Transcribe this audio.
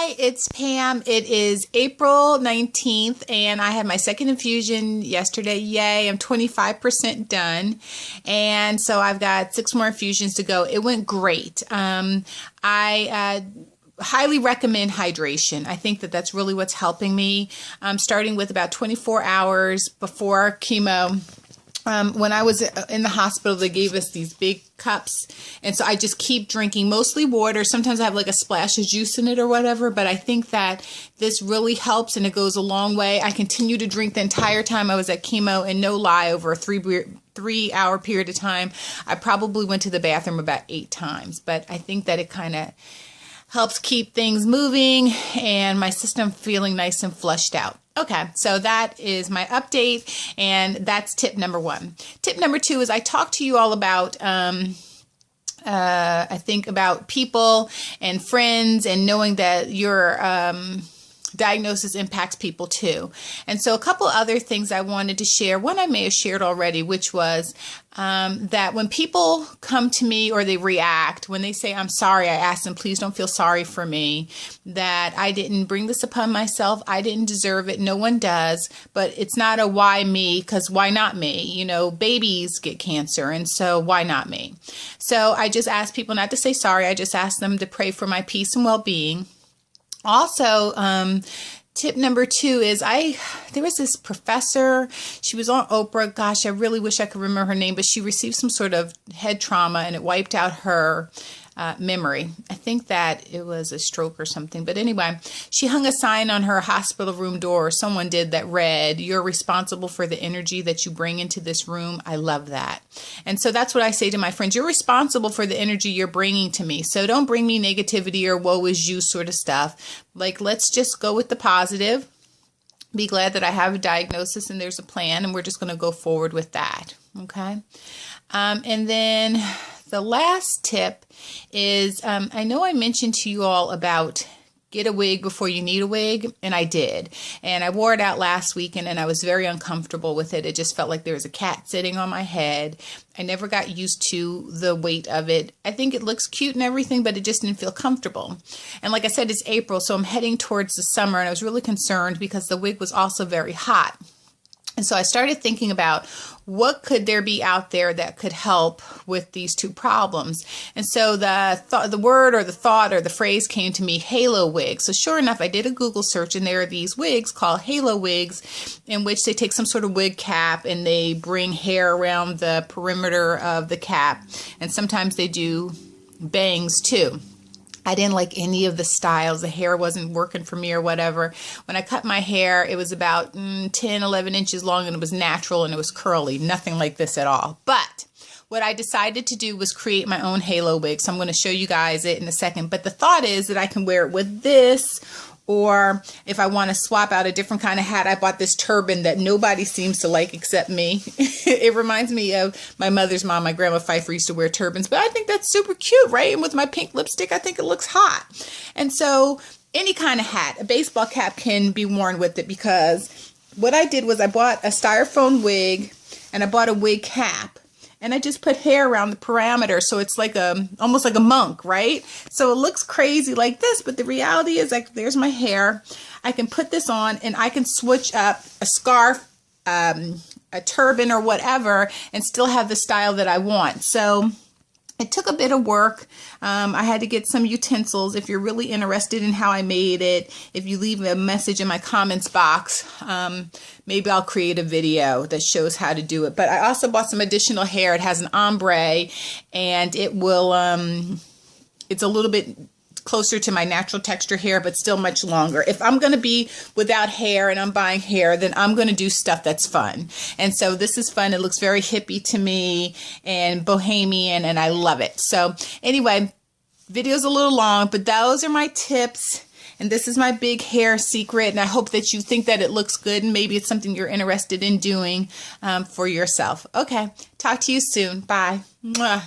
Hi, it's Pam. It is April 19th and I had my second infusion yesterday. Yay, I'm 25% done. And so I've got 6 more infusions to go. It went great. I highly recommend hydration. I think that that's really what's helping me. Starting with about 24 hours before chemo. When I was in the hospital, they gave us these big cups, and so I just keep drinking mostly water. Sometimes I have like a splash of juice in it or whatever, but I think that this really helps and it goes a long way. I continue to drink the entire time I was at chemo, and no lie, over a 3-hour period of time, I probably went to the bathroom about 8 times, but I think that it kind of helps keep things moving and my system feeling nice and flushed out. Okay, so that is my update, and that's tip number 1. Tip number 2 is I talked to you all about, I think about people and friends and knowing that your diagnosis impacts people too. And so a couple other things I wanted to share. One I may have shared already, which was that when people come to me or they react, when they say, I'm sorry, I ask them, please don't feel sorry for me, that I didn't bring this upon myself. I didn't deserve it. No one does. But it's not a why me, because why not me? You know, babies get cancer, and so why not me? So I just ask people not to say sorry. I just ask them to pray for my peace and well-being. Also, tip number 2 is there was this professor, she was on Oprah. Gosh, I really wish I could remember her name, but she received some sort of head trauma and it wiped out her memory. I think that it was a stroke or something. But anyway, she hung a sign on her hospital room door, or someone did, that read, "You're responsible for the energy that you bring into this room." I love that. And so that's what I say to my friends. You're responsible for the energy you're bringing to me. So don't bring me negativity or woe is you sort of stuff. Like, let's just go with the positive. Be glad that I have a diagnosis and there's a plan, and we're just going to go forward with that. Okay. And then the last tip is, I know I mentioned to you all about get a wig before you need a wig, and I did. And I wore it out last weekend, and I was very uncomfortable with it. It just felt like there was a cat sitting on my head. I never got used to the weight of it. I think it looks cute and everything, but it just didn't feel comfortable. And like I said, it's April, so I'm heading towards the summer, and I was really concerned because the wig was also very hot. And so I started thinking about what could there be out there that could help with these 2 problems. And so the word or the thought or the phrase came to me, halo wig. So sure enough, I did a Google search, and there are these wigs called halo wigs, in which they take some sort of wig cap and they bring hair around the perimeter of the cap. And sometimes they do bangs too. I didn't like any of the styles. The hair wasn't working for me or whatever. When I cut my hair, it was about 10, 11 inches long, and it was natural and it was curly. Nothing like this at all. But what I decided to do was create my own halo wig. So I'm going to show you guys it in a second. But the thought is that I can wear it with this, or if I want to swap out a different kind of hat, I bought this turban that nobody seems to like except me. It reminds me of my mother's mom. My grandma Pfeiffer used to wear turbans, but I think that's super cute, right? And with my pink lipstick, I think it looks hot. And so any kind of hat, a baseball cap can be worn with it, because what I did was I bought a styrofoam wig and I bought a wig cap. And I just put hair around the parameter, so it's like almost like a monk, right? So it looks crazy like this, but the reality is, like, there's my hair. I can put this on, and I can switch up a scarf, a turban, or whatever, and still have the style that I want. So it took a bit of work. I had to get some utensils. If you're really interested in how I made it, if you leave a message in my comments box, maybe I'll create a video that shows how to do it. But I also bought some additional hair. It has an ombre, and it will, it's a little bit closer to my natural texture hair, but still much longer. If I'm going to be without hair and I'm buying hair, then I'm going to do stuff that's fun. And so this is fun. It looks very hippie to me and bohemian, and I love it. So anyway, video's a little long, but those are my tips. And this is my big hair secret. And I hope that you think that it looks good, and maybe it's something you're interested in doing for yourself. Okay. Talk to you soon. Bye. Mwah.